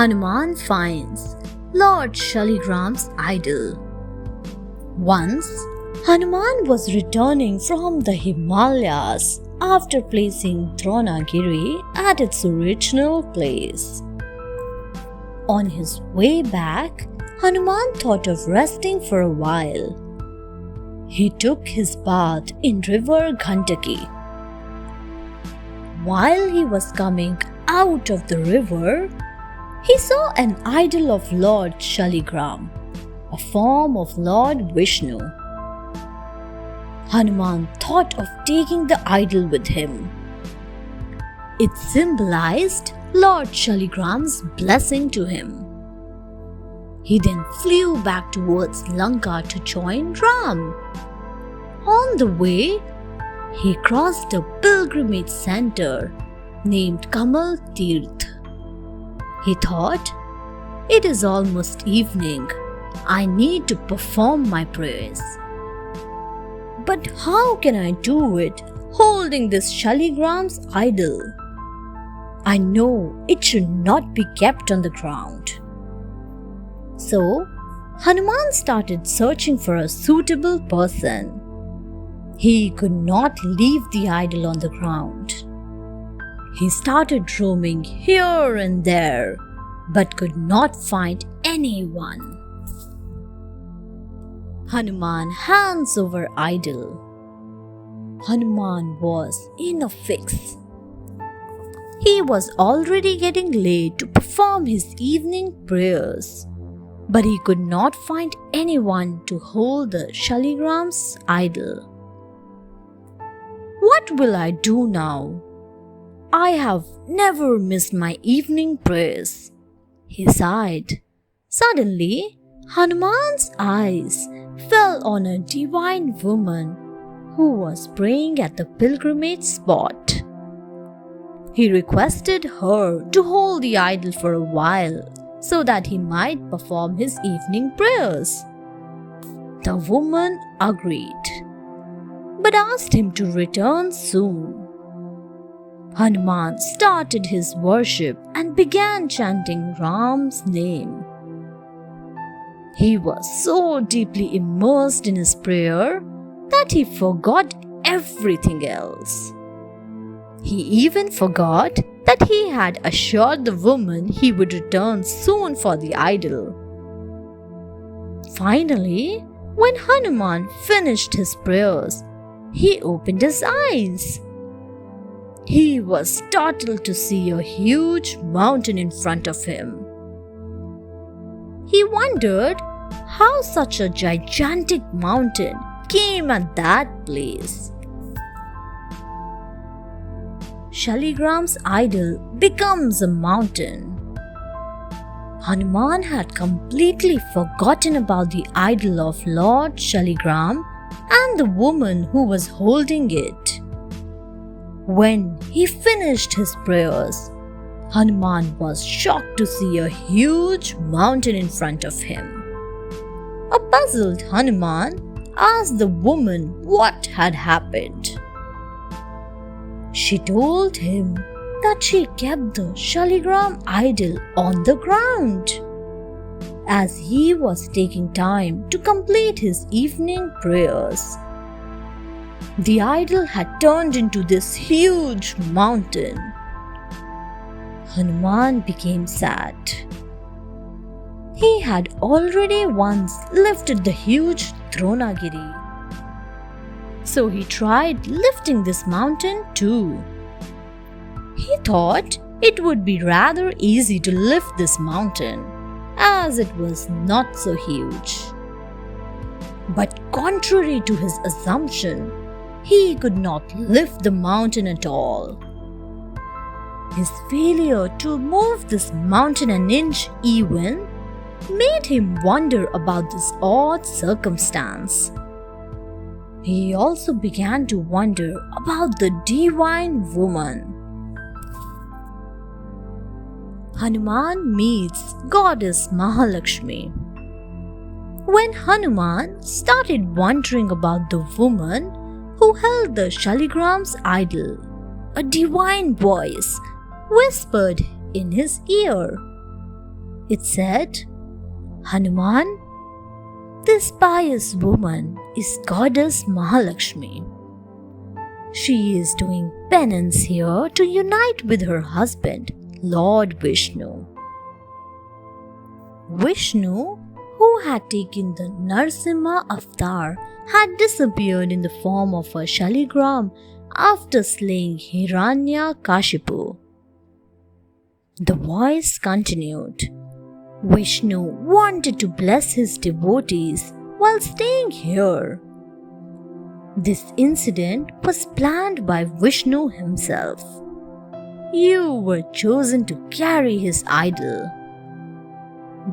Hanuman finds Lord Shaligram's idol. Once, Hanuman was returning from the Himalayas after placing Dronagiri at its original place. On his way back, Hanuman thought of resting for a while. He took his bath in river Gandaki. While he was coming out of the river, he saw an idol of Lord Shaligram, a form of Lord Vishnu. Hanuman thought of taking the idol with him. It symbolized Lord Shaligram's blessing to him. He then flew back towards Lanka to join Ram. On the way, he crossed a pilgrimage center named Kamal Tirth. He thought, "It is almost evening. I need to perform my prayers. But how can I do it holding this Shaligram's idol? I know it should not be kept on the ground." So, Hanuman started searching for a suitable person. He could not leave the idol on the ground. He started roaming here and there, but could not find anyone. Hanuman hands over idol. Hanuman was in a fix. He was already getting late to perform his evening prayers, but he could not find anyone to hold the Shaligram's idol. What will I do now? I have never missed my evening prayers, he sighed. Suddenly, Hanuman's eyes fell on a divine woman who was praying at the pilgrimage spot. He requested her to hold the idol for a while so that he might perform his evening prayers. The woman agreed, but asked him to return soon. Hanuman started his worship and began chanting Ram's name. He was so deeply immersed in his prayer that he forgot everything else. He even forgot that he had assured the woman he would return soon for the idol. Finally, when Hanuman finished his prayers, he opened his eyes. He was startled to see a huge mountain in front of him. He wondered how such a gigantic mountain came at that place. Shaligram's idol becomes a mountain. Hanuman had completely forgotten about the idol of Lord Shaligram and the woman who was holding it. When he finished his prayers, Hanuman was shocked to see a huge mountain in front of him. A puzzled Hanuman asked the woman what had happened. She told him that she kept the Shaligram idol on the ground as he was taking time to complete his evening prayers. The idol had turned into this huge mountain. Hanuman became sad. He had already once lifted the huge Dronagiri. So he tried lifting this mountain too. He thought it would be rather easy to lift this mountain as it was not so huge. But contrary to his assumption, he could not lift the mountain at all. His failure to move this mountain an inch even made him wonder about this odd circumstance. He also began to wonder about the divine woman. Hanuman meets goddess Mahalakshmi. When Hanuman started wondering about the woman who held the Shaligram's idol, a divine voice whispered in his ear, It said, Hanuman, this pious woman is goddess Mahalakshmi. She is doing penance here to unite with her husband, Lord Vishnu. Vishnu, who had taken the Narsimha avatar, had disappeared in the form of a shaligram after slaying Hiranyakashipu. The voice continued. Vishnu wanted to bless his devotees while staying here. This incident was planned by Vishnu himself. You were chosen to carry his idol.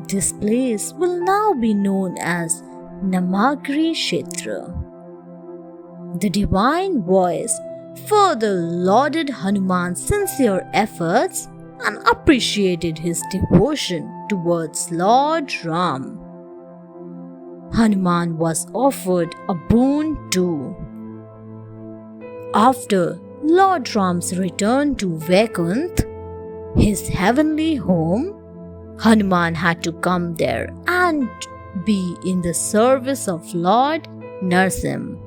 This place will now be known as Namagri Kshetra. The divine voice further lauded Hanuman's sincere efforts and appreciated his devotion towards Lord Ram. Hanuman was offered a boon too. After Lord Ram's return to Vaikuntha, his heavenly home, Hanuman had to come there and be in the service of Lord Narsim.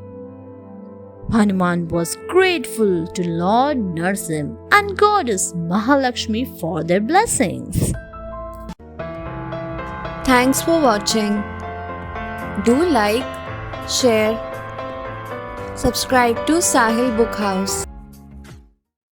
Hanuman was grateful to Lord Narsim and goddess Mahalakshmi for their blessings. Thanks for watching. Do like, share, subscribe to Sahil Book House.